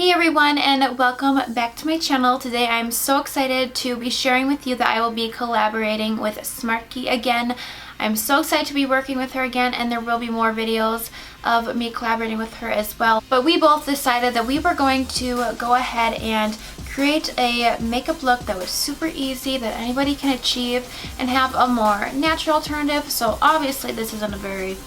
Hey everyone, and welcome back to my channel. Today I'm so excited to be sharing with you that I will be collaborating with Smaraki again. I'm so excited to be working with her again, and there will be more videos of me collaborating with her as well. But we both decided that we were going to go ahead and create a makeup look that was super easy, that anybody can achieve, and have a more natural alternative. So obviously this isn't a very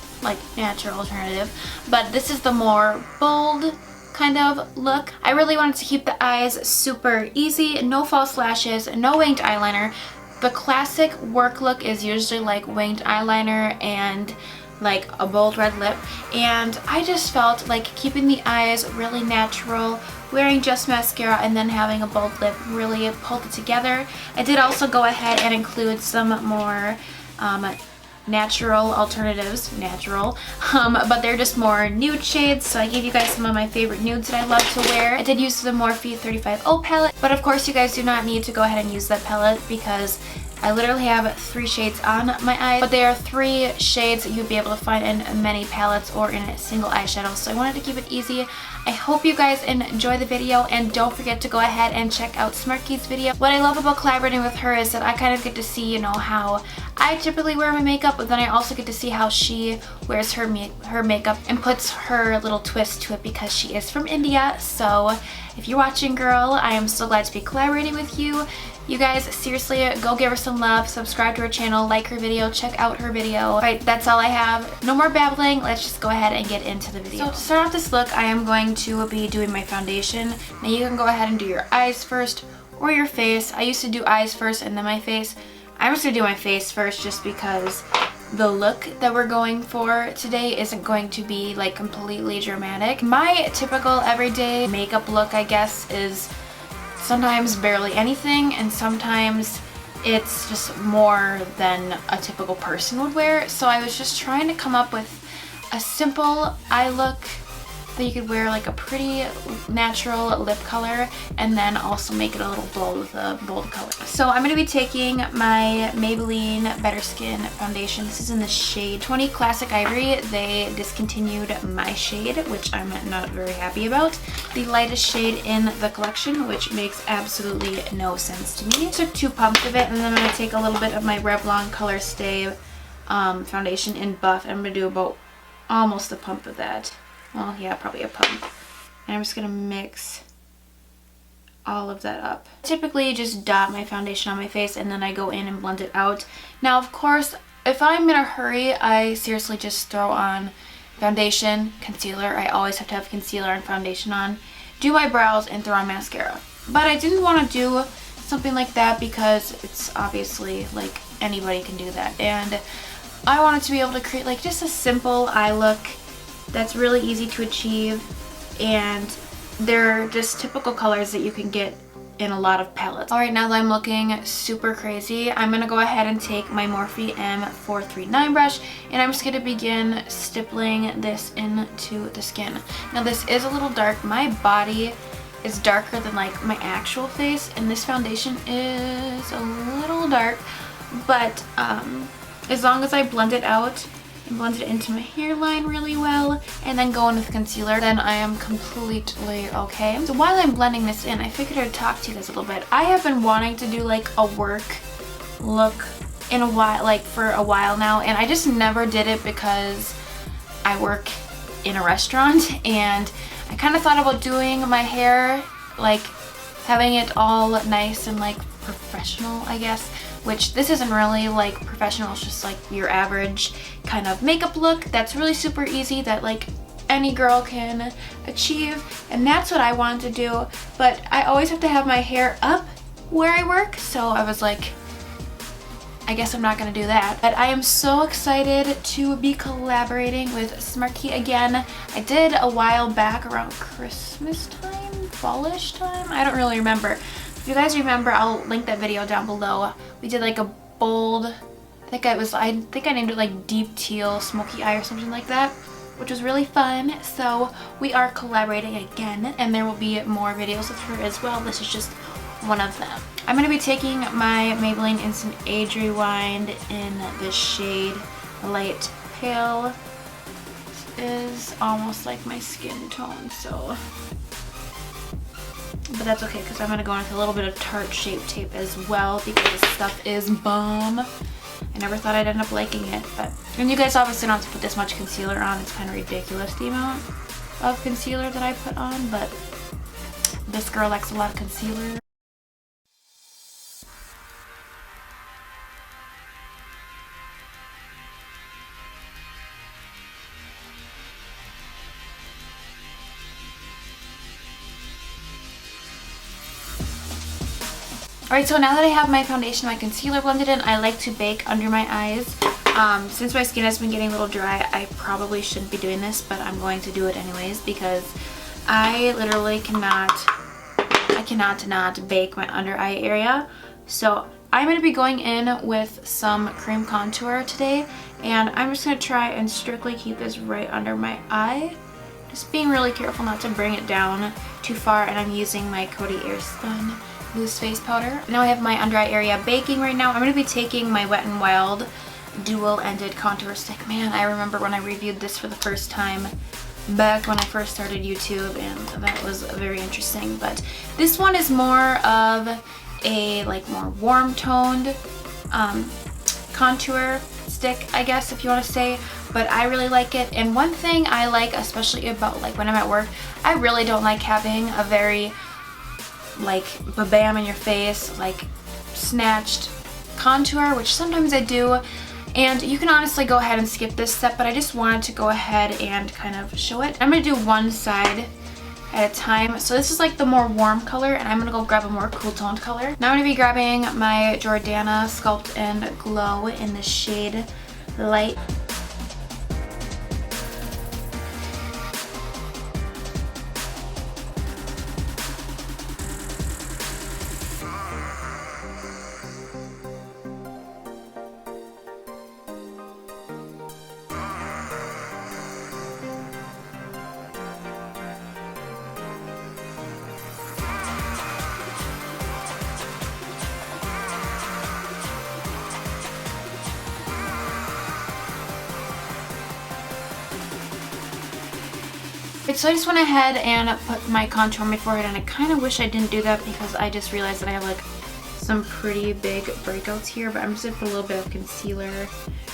natural alternative, but this is the more bold kind of look. I really wanted to keep the eyes super easy, no false lashes, no winged eyeliner. The classic work look is usually like winged eyeliner and like a bold red lip, and I just felt like keeping the eyes really natural, wearing just mascara and then having a bold lip really pulled it together. I did also go ahead and include some more natural alternatives, but they're just more nude shades. So I gave you guys some of my favorite nudes that I love to wear. I did use the Morphe 35O palette, but of course you guys do not need to go ahead and use that palette because I literally have 3 shades on my eyes, but they are 3 shades that you'll be able to find in many palettes or in a single eyeshadow. So I wanted to keep it easy. I hope you guys enjoy the video, and don't forget to go ahead and check out Smaraki's video. What I love about collaborating with her is that I kind of get to see, you know, how I typically wear my makeup, but then I also get to see how she wears her makeup and puts her little twist to it because she is from India. So if you're watching, girl, I am so glad to be collaborating with you. You guys, seriously, go give her some love, subscribe to her channel, like her video, check out her video. Alright, that's all I have. No more babbling, let's just go ahead and get into the video. So to start off this look, I am going to be doing my foundation. Now you can go ahead and do your eyes first or your face. I used to do eyes first and then my face. I'm just going to do my face first just because the look that we're going for today isn't going to be like completely dramatic. My typical everyday makeup look, I guess, is sometimes barely anything, and sometimes it's just more than a typical person would wear. So I was just trying to come up with a simple eye look that you could wear like a pretty natural lip color and then also make it a little bold with a bold color. So I'm going to be taking my Maybelline Better Skin foundation. This is in the shade 20 Classic Ivory. They discontinued my shade, which I'm not very happy about. The lightest shade in the collection, which makes absolutely no sense to me. I took 2 pumps of it, and then I'm going to take a little bit of my Revlon Color Stay foundation in Buff. I'm going to do about almost a pump of that. Well, yeah, probably a pump. And I'm just going to mix all of that up. I typically just dot my foundation on my face and then I go in and blend it out. Now, of course, if I'm in a hurry, I seriously just throw on foundation, concealer. I always have to have concealer and foundation on. Do my brows and throw on mascara. But I didn't want to do something like that because it's obviously like anybody can do that. And I wanted to be able to create like just a simple eye look that's really easy to achieve, and they're just typical colors that you can get in a lot of palettes. Alright, now that I'm looking super crazy, I'm going to go ahead and take my Morphe M439 brush, and I'm just going to begin stippling this into the skin. Now this is a little dark. My body is darker than like my actual face, and this foundation is a little dark, but as long as I blend it out and blend it into my hairline really well and then go in with concealer, then I am completely okay. So while I'm blending this in, I figured I'd talk to you guys a little bit. I have been wanting to do like a work look in a while, like for a while now, and I just never did it because I work in a restaurant, and I kind of thought about doing my hair, like having it all nice and like professional, I guess, which this isn't really like professional. It's just like your average kind of makeup look that's really super easy that like any girl can achieve, and that's what I wanted to do. But I always have to have my hair up where I work, so I was like, I guess I'm not gonna do that. But I am so excited to be collaborating with Smaraki again. I did a while back around Christmas time, fallish time, I don't really remember. If you guys remember, I'll link that video down below. We did like a bold, I think I named it like deep teal smoky eye or something like that, which was really fun. So we are collaborating again, and there will be more videos of her as well. This is just one of them. I'm going to be taking my Maybelline Instant Age Rewind in the shade Light Pale. This is almost like my skin tone, so but that's okay because I'm going to go in with a little bit of Tarte Shape Tape as well because this stuff is bomb. I never thought I'd end up liking it, but, and you guys obviously don't have to put this much concealer on. It's kind of ridiculous the amount of concealer that I put on, but this girl likes a lot of concealer. Alright, so now that I have my foundation and my concealer blended in, I like to bake under my eyes. Since my skin has been getting a little dry, I probably shouldn't be doing this, but I'm going to do it anyways because I literally cannot not bake my under eye area. So I'm going to be going in with some cream contour today, and I'm just going to try and strictly keep this right under my eye. Just being really careful not to bring it down too far, and I'm using my Coty Airspun loose face powder. Now I have my under eye area baking right now. I'm going to be taking my Wet n Wild dual-ended contour stick. Man, I remember when I reviewed this for the first time back when I first started YouTube, and that was very interesting. But this one is more of a more warm toned contour stick, I guess, if you want to say, but I really like it. And one thing I like especially about when I'm at work, I really don't like having a very ba-bam in your face, snatched contour, which sometimes I do. And you can honestly go ahead and skip this step, but I just wanted to go ahead and kind of show it. I'm going to do one side at a time. So this is the more warm color, and I'm going to go grab a more cool toned color. Now I'm going to be grabbing my Jordana Sculpt and Glow in the shade Light. So I just went ahead and put my contour on my forehead, and I kind of wish I didn't do that because I just realized that I have some pretty big breakouts here, but I'm just going to put a little bit of concealer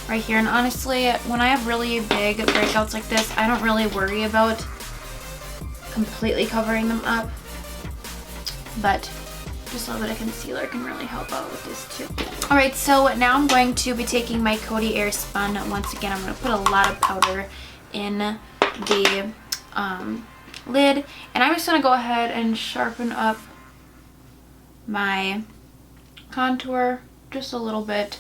right here. And honestly, when I have really big breakouts like this, I don't really worry about completely covering them up, but just a little bit of concealer can really help out with this too. Alright, so now I'm going to be taking my Coty Airspun. Once again, I'm going to put a lot of powder in the lid, and I'm just going to go ahead and sharpen up my contour just a little bit,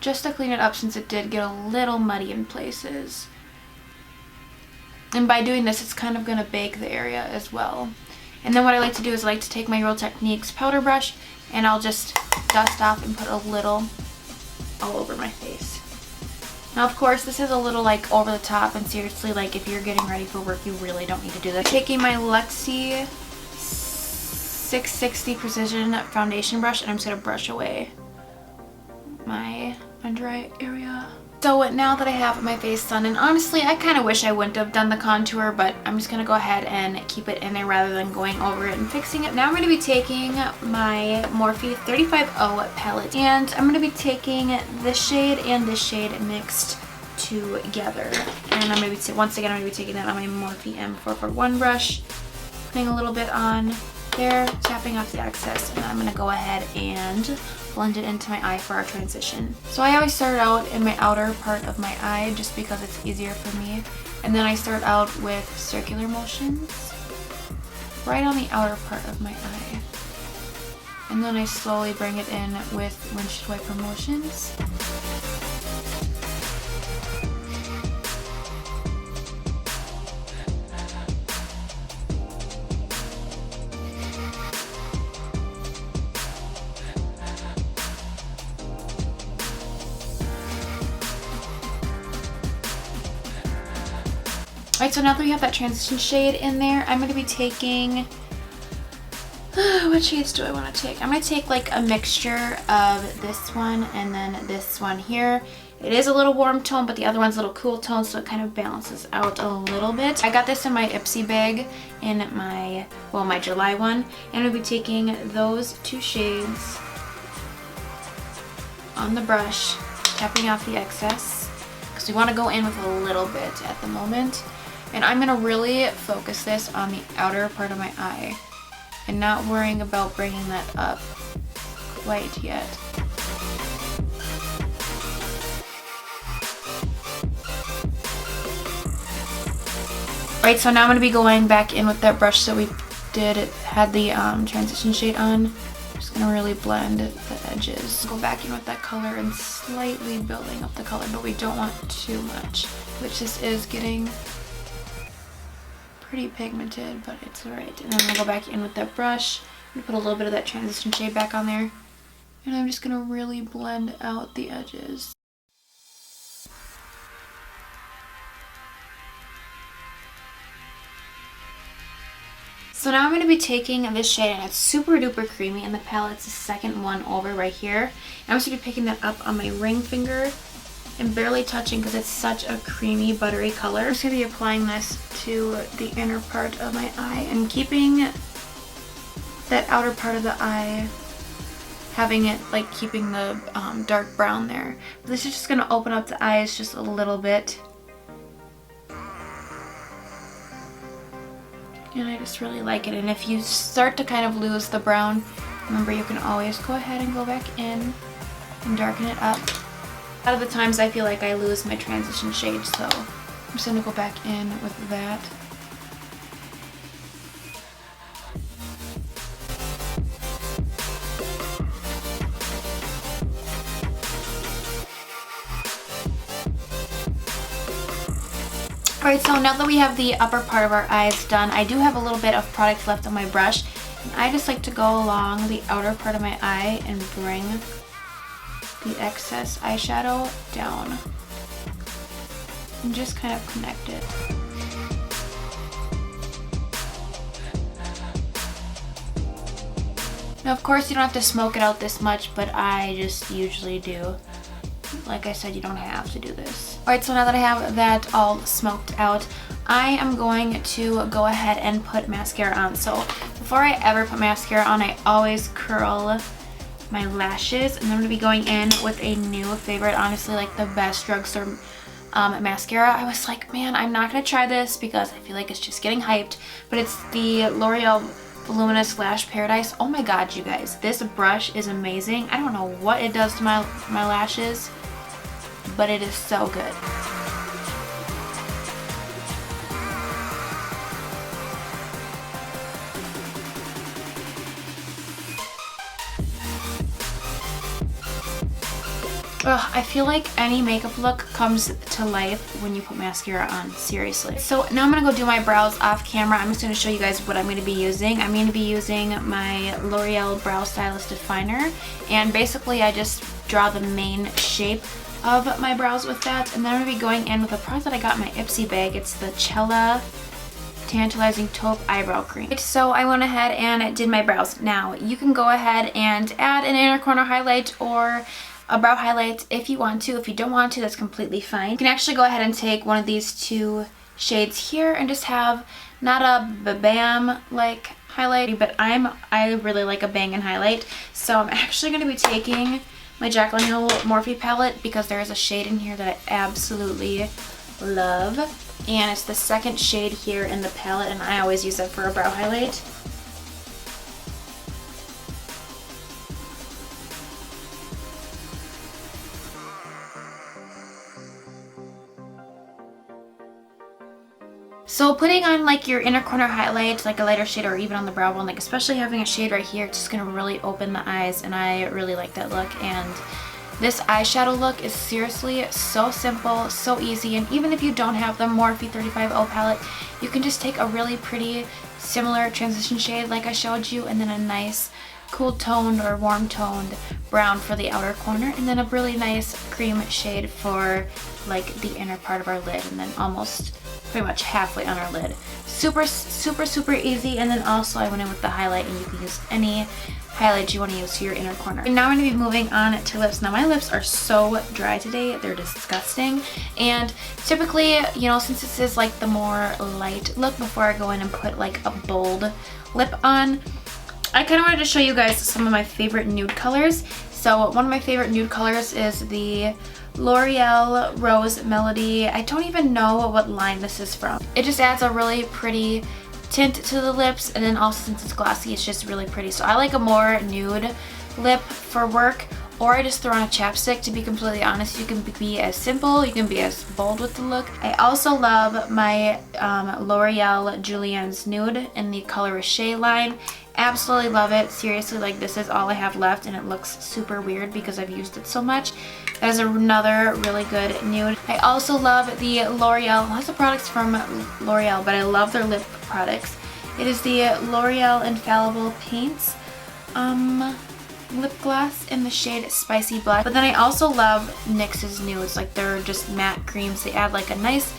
just to clean it up since it did get a little muddy in places. And by doing this, it's kind of going to bake the area as well. And then what I like to do is I like to take my Real Techniques powder brush, and I'll just dust off and put a little all over my face. Now, of course, this is a little over the top, and seriously, if you're getting ready for work, you really don't need to do that. Taking my Luxie 660 Precision foundation brush, and I'm just going to brush away my under eye area. So now that I have my face done, and honestly, I kind of wish I wouldn't have done the contour, but I'm just going to go ahead and keep it in there rather than going over it and fixing it. Now I'm going to be taking my Morphe 35O palette, and I'm going to be taking this shade and this shade mixed together. And I'm going to be, once again, I'm going to be taking that on my Morphe M441 brush, putting a little bit on there, tapping off the excess, and then I'm going to go ahead and blend it into my eye for our transition. So I always start out in my outer part of my eye just because it's easier for me, and then I start out with circular motions right on the outer part of my eye, and then I slowly bring it in with windshield wiper motions. Alright, so now that we have that transition shade in there, I'm going to be taking, what shades do I want to take? I'm going to take a mixture of this one and then this one here. It is a little warm tone, but the other one's a little cool tone, so it kind of balances out a little bit. I got this in my Ipsy bag in my, well, my July one, and I'll be taking those 2 shades on the brush, tapping off the excess, because we want to go in with a little bit at the moment. And I'm going to really focus this on the outer part of my eye and not worrying about bringing that up quite yet. Alright, so now I'm going to be going back in with that brush that we had the transition shade on. I'm just going to really blend the edges. Go back in with that color and slightly building up the color, but we don't want too much, which this is getting pretty pigmented, but it's alright. And then I'm going to go back in with that brush and put a little bit of that transition shade back on there. And I'm just going to really blend out the edges. So now I'm going to be taking this shade, and it's super duper creamy, and the palette's the second one over right here. And I'm just going to be picking that up on my ring finger and barely touching because it's such a creamy, buttery color. I'm just going to be applying this to the inner part of my eye and keeping that outer part of the eye, having it like keeping the dark brown there. But this is just going to open up the eyes just a little bit. And I just really like it. And if you start to kind of lose the brown, remember you can always go ahead and go back in and darken it up. A lot of the times I feel like I lose my transition shade, so I'm just going to go back in with that. Alright, so now that we have the upper part of our eyes done, I do have a little bit of product left on my brush. And I just like to go along the outer part of my eye and bring the excess eyeshadow down. And just kind of connect it. Now of course you don't have to smoke it out this much, but I just usually do. Like I said, you don't have to do this. Alright, so now that I have that all smoked out, I am going to go ahead and put mascara on. So before I ever put mascara on, I always curl my lashes, and I'm going to be going in with a new favorite, honestly like the best drugstore mascara. I was like, man, I'm not going to try this because I feel like it's just getting hyped, but it's the L'Oreal Voluminous Lash Paradise. Oh my god, you guys, this brush is amazing. I don't know what it does to my lashes, but it is so good. Ugh, I feel like any makeup look comes to life when you put mascara on, seriously. So now I'm going to go do my brows off camera. I'm just going to show you guys what I'm going to be using. I'm going to be using my L'Oreal Brow Stylist Definer, and basically I just draw the main shape of my brows with that, and then I'm going to be going in with a product that I got in my Ipsy bag. It's the Cella Tantalizing Taupe Eyebrow Cream. So I went ahead and did my brows. Now you can go ahead and add an inner corner highlight or a brow highlight if you want to. If you don't want to, that's completely fine. You can actually go ahead and take one of these 2 shades here and just have not a bam like highlight, but I really like a bang and highlight. So I'm actually going to be taking my Jaclyn Hill Morphe palette because there is a shade in here that I absolutely love, and it's the second shade here in the palette, and I always use it for a brow highlight. So putting on like your inner corner highlight, like a lighter shade, or even on the brow bone, like especially having a shade right here, it's just gonna really open the eyes, and I really like that look. And this eyeshadow look is seriously so simple, so easy, and even if you don't have the Morphe 35O palette, you can just take a really pretty similar transition shade like I showed you, and then a nice cool toned or warm toned brown for the outer corner, and then a really nice cream shade for like the inner part of our lid, and then almost pretty much halfway on our lid. Super, super, super easy. And then also I went in with the highlight, and you can use any highlight you want to use to your inner corner. And now I'm going to be moving on to lips. Now my lips are so dry today, they're disgusting. And typically, you know, since this is like the more light look, before I go in and put like a bold lip on, I kind of wanted to show you guys some of my favorite nude colors. So one of my favorite nude colors is the L'Oreal Rose Melody. I don't even know what line this is from. It just adds a really pretty tint to the lips, and then also since it's glossy, it's just really pretty. So I like a more nude lip for work, or I just throw on a chapstick. To be completely honest, you can be as simple, you can be as bold with the look. I also love my L'Oreal Julienne's Nude in the color Shea line. Absolutely love it. Seriously, like this is all I have left, and it looks super weird because I've used it so much. That is another really good nude. I also love the L'Oreal, lots of products from L'Oreal, but I love their lip products. It is the L'Oreal Infallible Paints lip gloss in the shade Spicy Black. But then I also love NYX's nudes. Like they're just matte creams. They add like a nice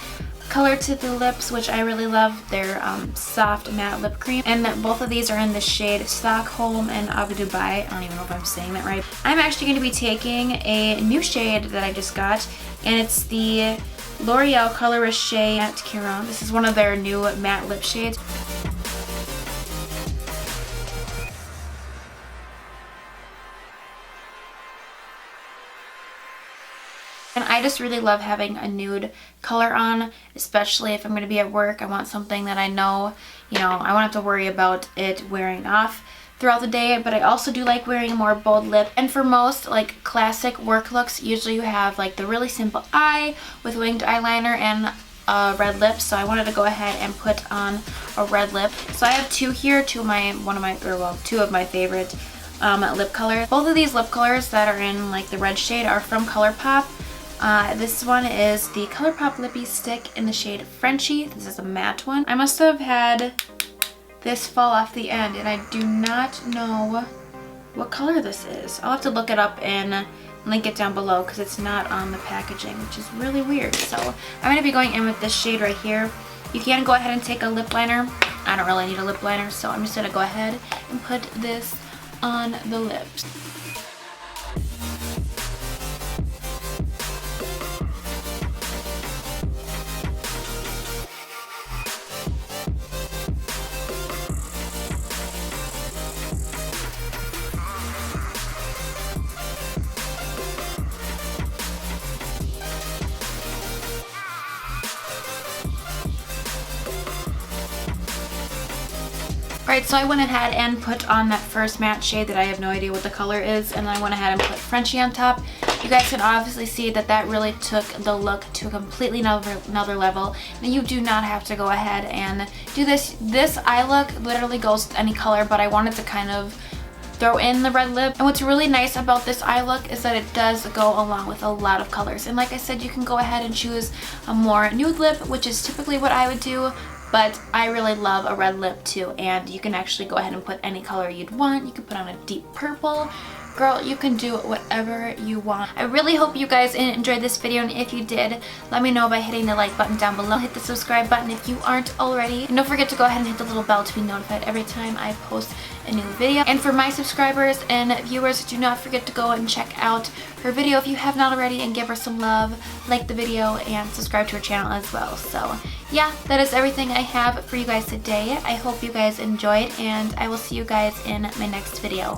color to the lips, which I really love. They're soft matte lip cream, and both of these are in the shade Stockholm and Abu Dubai. I don't even know if I'm saying that right. I'm actually going to be taking a new shade that I just got, and it's the L'Oreal Color Shea Matte Caron. This is one of their new matte lip shades. And I just really love having a nude color on, especially if I'm going to be at work. I want something that I know, you know, I won't have to worry about it wearing off throughout the day. But I also do like wearing a more bold lip. And for most like classic work looks, usually you have like the really simple eye with winged eyeliner and a red lip. So I wanted to go ahead and put on a red lip. So I have two here, two of my favorite lip colors. Both of these lip colors that are in like the red shade are from ColourPop. This one is the ColourPop Lippy Stick in the shade Frenchie. This is a matte one. I must have had this fall off the end, and I do not know what color this is. I'll have to look it up and link it down below because it's not on the packaging, which is really weird. So I'm going to be going in with this shade right here. You can go ahead and take a lip liner. I don't really need a lip liner, so I'm just going to go ahead and put this on the lips. Alright, so I went ahead and put on that first matte shade that I have no idea what the color is, and then I went ahead and put Frenchie on top. You guys can obviously see that that really took the look to a completely another level, and you do not have to go ahead and do this. This eye look literally goes with any color, but I wanted to kind of throw in the red lip. And what's really nice about this eye look is that it does go along with a lot of colors. And like I said, you can go ahead and choose a more nude lip, which is typically what I would do. But I really love a red lip too, and you can actually go ahead and put any color you'd want. You can put on a deep purple. Girl, you can do whatever you want. I really hope you guys enjoyed this video, and if you did, let me know by hitting the like button down below. Hit the subscribe button if you aren't already. And don't forget to go ahead and hit the little bell to be notified every time I post a new video. And for my subscribers and viewers, do not forget to go and check out her video if you have not already, and give her some love, like the video, and subscribe to her channel as well. So yeah, that is everything I have for you guys today. I hope you guys enjoyed, and I will see you guys in my next video.